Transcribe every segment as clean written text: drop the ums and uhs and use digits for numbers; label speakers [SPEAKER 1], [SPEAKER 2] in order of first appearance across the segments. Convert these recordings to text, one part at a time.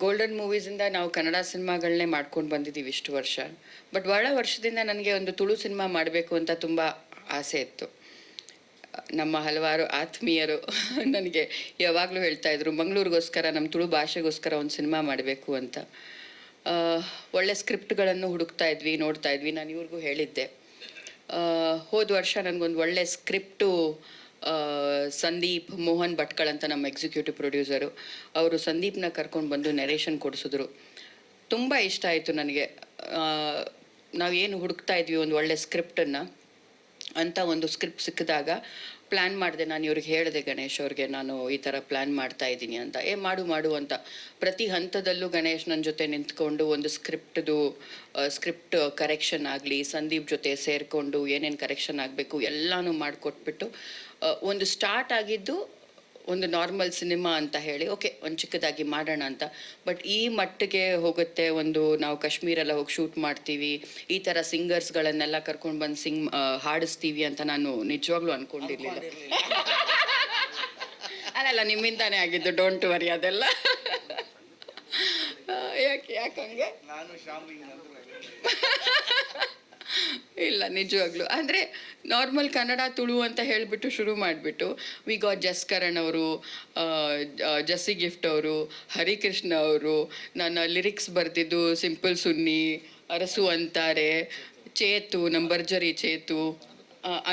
[SPEAKER 1] Golden ಮೂವೀಸಿಂದ ನಾವು ಕನ್ನಡ ಸಿನಿಮಾಗಳನ್ನೇ ಮಾಡ್ಕೊಂಡು ಬಂದಿದ್ದೀವಿ ಇಷ್ಟು ವರ್ಷ. ಬಟ್ ಭಾಳ ವರ್ಷದಿಂದ ನನಗೆ ಒಂದು ತುಳು ಸಿನಿಮಾ ಮಾಡಬೇಕು ಅಂತ ತುಂಬ ಆಸೆ ಇತ್ತು. ನಮ್ಮ ಹಲವಾರು ಆತ್ಮೀಯರು ನನಗೆ ಯಾವಾಗಲೂ ಹೇಳ್ತಾಯಿದ್ರು, ಮಂಗಳೂರಿಗೋಸ್ಕರ ನಮ್ಮ ತುಳು ಭಾಷೆಗೋಸ್ಕರ ಒಂದು ಸಿನಿಮಾ ಮಾಡಬೇಕು ಅಂತ. ಒಳ್ಳೆ ಸ್ಕ್ರಿಪ್ಟ್ಗಳನ್ನು ಹುಡುಕ್ತಾ ಇದ್ವಿ, ನೋಡ್ತಾ ಇದ್ವಿ. ನಾನು ಇವ್ರಿಗೂ ಹೇಳಿದ್ದೆ, ಹೋದ ವರ್ಷ ನನಗೊಂದು ಒಳ್ಳೆ ಸ್ಕ್ರಿಪ್ಟು ಸಂದೀಪ್ ಮೋಹನ್ ಭಟ್ಕಳ್ ಅಂತ ನಮ್ಮ ಎಕ್ಸಿಕ್ಯೂಟಿವ್ ಪ್ರೊಡ್ಯೂಸರು, ಅವರು ಸಂದೀಪ್ನ ಕರ್ಕೊಂಡು ಬಂದು ನೆರೇಷನ್ ಕೊಡಿಸಿದ್ರು. ತುಂಬ ಇಷ್ಟ ಆಯಿತು ನನಗೆ. ನಾವೇನು ಹುಡುಕ್ತಾ ಇದ್ವಿ ಒಂದು ಒಳ್ಳೆ ಸ್ಕ್ರಿಪ್ಟನ್ನು ಅಂತ ಒಂದು ಸ್ಕ್ರಿಪ್ಟ್ ಸಿಕ್ಕಿದಾಗ ಪ್ಲ್ಯಾನ್ ಮಾಡಿದೆ. ನಾನು ಇವ್ರಿಗೆ ಹೇಳಿದೆ, ಗಣೇಶ್ ಅವ್ರಿಗೆ, ನಾನು ಈ ಥರ ಪ್ಲ್ಯಾನ್ ಮಾಡ್ತಾ ಇದ್ದೀನಿ ಅಂತ. ಮಾಡು ಅಂತ ಪ್ರತಿ ಹಂತದಲ್ಲೂ ಗಣೇಶ್ ನನ್ನ ಜೊತೆ ನಿಂತ್ಕೊಂಡು ಒಂದು ಸ್ಕ್ರಿಪ್ಟ್ ಕರೆಕ್ಷನ್ ಆಗಲಿ, ಸಂದೀಪ್ ಜೊತೆ ಸೇರಿಕೊಂಡು ಏನೇನು ಕರೆಕ್ಷನ್ ಆಗಬೇಕು ಎಲ್ಲನೂ ಮಾಡಿಕೊಟ್ಬಿಟ್ಟು ಒಂದು ಸ್ಟಾರ್ಟ್ ಆಗಿದ್ದು ಒಂದು ನಾರ್ಮಲ್ ಸಿನಿಮಾ ಅಂತ ಹೇಳಿ, ಓಕೆ ಒಂದು ಚಿಕ್ಕದಾಗಿ ಮಾಡೋಣ ಅಂತ. ಬಟ್ ಈ ಮಟ್ಟಿಗೆ ಹೋಗುತ್ತೆ, ಒಂದು ನಾವು ಕಾಶ್ಮೀರೆಲ್ಲ ಹೋಗಿ ಶೂಟ್ ಮಾಡ್ತೀವಿ, ಈ ಥರ ಸಿಂಗರ್ಸ್ಗಳನ್ನೆಲ್ಲ ಕರ್ಕೊಂಡು ಬಂದು ಹಾಡಿಸ್ತೀವಿ ಅಂತ ನಾನು ನಿಜವಾಗ್ಲೂ ಅಂದ್ಕೊಂಡಿರಲಿಲ್ಲ. ಅಲ್ಲ ನಿಮ್ಮಿಂದಾನೇ ಆಗಿದ್ದು, ಡೋಂಟ್ ವರಿ ಅದೆಲ್ಲ. ಯಾಕಂಗೆ ಇಲ್ಲ, ನಿಜವಾಗ್ಲು ಅಂದರೆ ನಾರ್ಮಲ್ ಕನ್ನಡ ತುಳು ಅಂತ ಹೇಳಿಬಿಟ್ಟು ಶುರು ಮಾಡಿಬಿಟ್ಟು ವಿ ಗಾಟ್ ಜಸ್ಕರಣ್ ಅವರು, ಜಸ್ಸಿ ಗಿಫ್ಟ್ ಅವರು, ಹರಿಕೃಷ್ಣ ಅವರು, ನನ್ನ ಲಿರಿಕ್ಸ್ ಬರೆದಿದ್ದು ಸಿಂಪಲ್ ಸುನ್ನಿ, ಅರಸು ಅಂತಾರೆ, ಚೇತು, ನಮ್ಮ ಭರ್ಜರಿ ಚೇತು,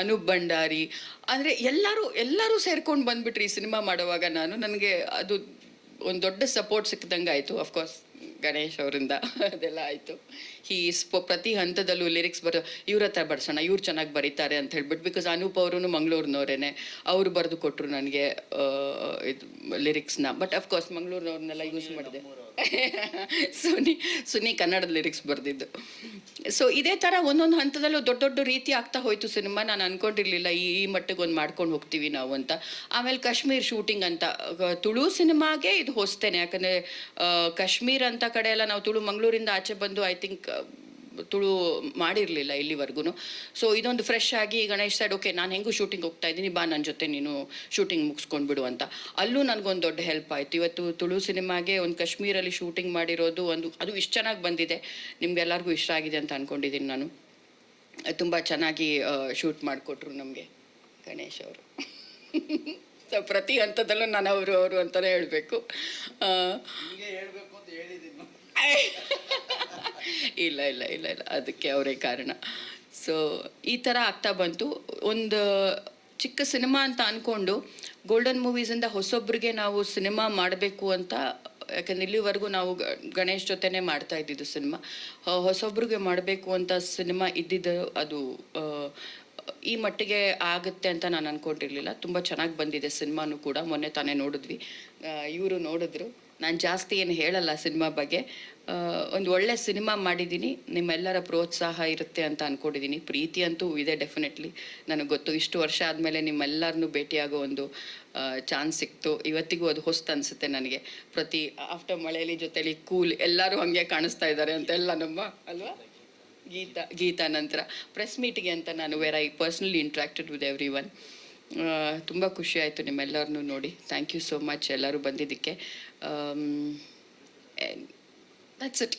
[SPEAKER 1] ಅನೂಪ್ ಭಂಡಾರಿ, ಅಂದರೆ ಎಲ್ಲರೂ ಸೇರ್ಕೊಂಡು ಬಂದುಬಿಟ್ರಿ ಈ ಸಿನಿಮಾ ಮಾಡುವಾಗ. ನನಗೆ ಅದು ಒಂದು ದೊಡ್ಡ ಸಪೋರ್ಟ್ ಸಿಕ್ಕಿದಂಗೆ ಆಯಿತು. ಅಫ್ಕೋರ್ಸ್ ಗಣೇಶ್ ಅವರಿಂದ ಅದೆಲ್ಲ ಆಯಿತು. ಪ್ರತಿ ಹಂತದಲ್ಲೂ ಲಿರಿಕ್ಸ್ ಇವ್ರ ಹತ್ರ ಬರ್ಸೋಣ, ಇವ್ರು ಚೆನ್ನಾಗಿ ಬರೀತಾರೆ ಅಂತ ಹೇಳ್ಬಿಟ್ಟು. ಬಿಕಾಸ್ ಅನೂಪ್ ಅವರು ಮಂಗಳೂರಿನವರೇನೆ, ಅವರು ಬರೆದು ಕೊಟ್ಟರು ನನಗೆ ಇದು ಲಿರಿಕ್ಸ್ನ. ಬಟ್ ಅಫ್ಕೋರ್ಸ್ ಮಂಗಳೂರಿನವ್ರನ್ನೆಲ್ಲ ಯೂಸ್ ಮಾಡಿದೆ. ಸುನಿ ಕನ್ನಡದ ಲಿರಿಕ್ಸ್ ಬರೆದಿದ್ದು. ಸೊ ಇದೇ ಥರ ಒಂದೊಂದು ಹಂತದಲ್ಲೂ ದೊಡ್ಡ ರೀತಿ ಆಗ್ತಾ ಹೋಯಿತು ಸಿನಿಮಾ. ನಾನು ಅಂದ್ಕೊಂಡಿರಲಿಲ್ಲ ಈ ಮಟ್ಟಿಗೆ ಒಂದು ಮಾಡ್ಕೊಂಡು ಹೋಗ್ತೀವಿ ನಾವು ಅಂತ. ಆಮೇಲೆ ಕಾಶ್ಮೀರ್ ಶೂಟಿಂಗ್ ಅಂತ, ತುಳು ಸಿನಿಮಾಗೆ ಇದು ಹೊಸ್ತೇನೆ. ಯಾಕಂದರೆ ಕಾಶ್ಮೀರ್ ಅಂತ ಕಡೆ ಎಲ್ಲ ನಾವು ಮಂಗಳೂರಿಂದ ಆಚೆ ಬಂದು ಐ ಥಿಂಕ್ ತುಳು ಮಾಡಿರಲಿಲ್ಲ ಇಲ್ಲಿವರೆಗೂ. ಸೊ ಇದೊಂದು ಫ್ರೆಶ್ ಆಗಿ ಗಣೇಶ್ ಸೈಡ್, ಓಕೆ ನಾನು ಹೆಂಗೂ ಶೂಟಿಂಗ್ ಹೋಗ್ತಾ ಇದ್ದೀನಿ, ಬಾ ನನ್ನ ಜೊತೆ ನೀನು ಶೂಟಿಂಗ್ ಮುಗಿಸ್ಕೊಂಡ್ಬಿಡು ಅಂತ. ಅಲ್ಲೂ ನನಗೊಂದು ದೊಡ್ಡ ಹೆಲ್ಪ್ ಆಯಿತು. ಇವತ್ತು ತುಳು ಸಿನಿಮಾಗೆ ಒಂದು ಕಾಶ್ಮೀರಲ್ಲಿ ಶೂಟಿಂಗ್ ಮಾಡಿರೋದು ಅದು ಇಷ್ಟು ಚೆನ್ನಾಗಿ ಬಂದಿದೆ, ನಿಮಗೆಲ್ಲರಿಗೂ ಇಷ್ಟ ಆಗಿದೆ ಅಂತ ಅಂದ್ಕೊಂಡಿದ್ದೀನಿ ನಾನು. ತುಂಬ ಚೆನ್ನಾಗಿ ಶೂಟ್ ಮಾಡಿಕೊಟ್ರು ನಮಗೆ ಗಣೇಶ್ ಅವರು. ಸೊ ಪ್ರತಿ ಹಂತದಲ್ಲೂ ನಾನು ಅವರು ಅಂತಲೇ ಹೇಳಬೇಕು. ಇಲ್ಲ ಅದಕ್ಕೆ ಅವರೇ ಕಾರಣ. ಸೊ ಈ ಥರ ಆಗ್ತಾ ಬಂತು. ಒಂದು ಚಿಕ್ಕ ಸಿನಿಮಾ ಅಂತ ಅಂದ್ಕೊಂಡು ಗೋಲ್ಡನ್ ಮೂವೀಸಿಂದ ಹೊಸೊಬ್ಬರಿಗೆ ನಾವು ಸಿನಿಮಾ ಮಾಡಬೇಕು ಅಂತ, ಯಾಕಂದ್ರೆ ಇಲ್ಲಿವರೆಗೂ ನಾವು ಗಣೇಶ್ ಜೊತೆನೇ ಮಾಡ್ತಾ ಇದ್ದಿದ್ದು ಸಿನಿಮಾ. ಹೊಸೊಬ್ರಿಗೆ ಮಾಡಬೇಕು ಅಂತ ಸಿನಿಮಾ ಇದ್ದಿದ್ದು ಅದು ಈ ಮಟ್ಟಿಗೆ ಆಗುತ್ತೆ ಅಂತ ನಾನು ಅಂದ್ಕೊಂಡಿರಲಿಲ್ಲ. ತುಂಬ ಚೆನ್ನಾಗಿ ಬಂದಿದೆ ಸಿನಿಮಾನು ಕೂಡ. ಮೊನ್ನೆ ತಾನೇ ನೋಡಿದ್ವಿ, ಇವರು ನೋಡಿದ್ರು. ನಾನು ಜಾಸ್ತಿ ಏನು ಹೇಳಲ್ಲ ಸಿನಿಮಾ ಬಗ್ಗೆ. ಒಂದು ಒಳ್ಳೆ ಸಿನಿಮಾ ಮಾಡಿದ್ದೀನಿ, ನಿಮ್ಮೆಲ್ಲರ ಪ್ರೋತ್ಸಾಹ ಇರುತ್ತೆ ಅಂತ ಅಂದ್ಕೊಂಡಿದ್ದೀನಿ. ಪ್ರೀತಿ ಅಂತೂ ಇದೆ ಡೆಫಿನೆಟ್ಲಿ, ನನಗೆ ಗೊತ್ತು. ಇಷ್ಟು ವರ್ಷ ಆದಮೇಲೆ ನಿಮ್ಮೆಲ್ಲರನ್ನೂ ಭೇಟಿಯಾಗೋ ಒಂದು ಚಾನ್ಸ್ ಸಿಕ್ತು. ಇವತ್ತಿಗೂ ಅದು ಹೊಸ್ತು ಅನಿಸುತ್ತೆ ನನಗೆ. ಪ್ರತಿ ಆಫ್ಟರ್ ಮಳೆಯಲ್ಲಿ ಜೊತೆಲಿ ಕೂಲ್ ಎಲ್ಲರೂ ಹಾಗೆ ಕಾಣಿಸ್ತಾ ಇದ್ದಾರೆ ಅಂತೆಲ್ಲ ನಮ್ಮ ಅಲ್ವಾ. ಗೀತಾ ನಂತರ ಪ್ರೆಸ್ ಮೀಟಿಗೆ ಅಂತ ನಾನು I personally ಇಂಟ್ರಾಕ್ಟೆಡ್ with every one. ತುಂಬ ಖುಷಿ ಆಯಿತು ನಿಮ್ಮೆಲ್ಲರನ್ನೂ ನೋಡಿ. ಥ್ಯಾಂಕ್ ಯು ಸೋ ಮಚ್ ಎಲ್ಲರೂ ಬಂದಿದ್ದಕ್ಕೆ. That's it.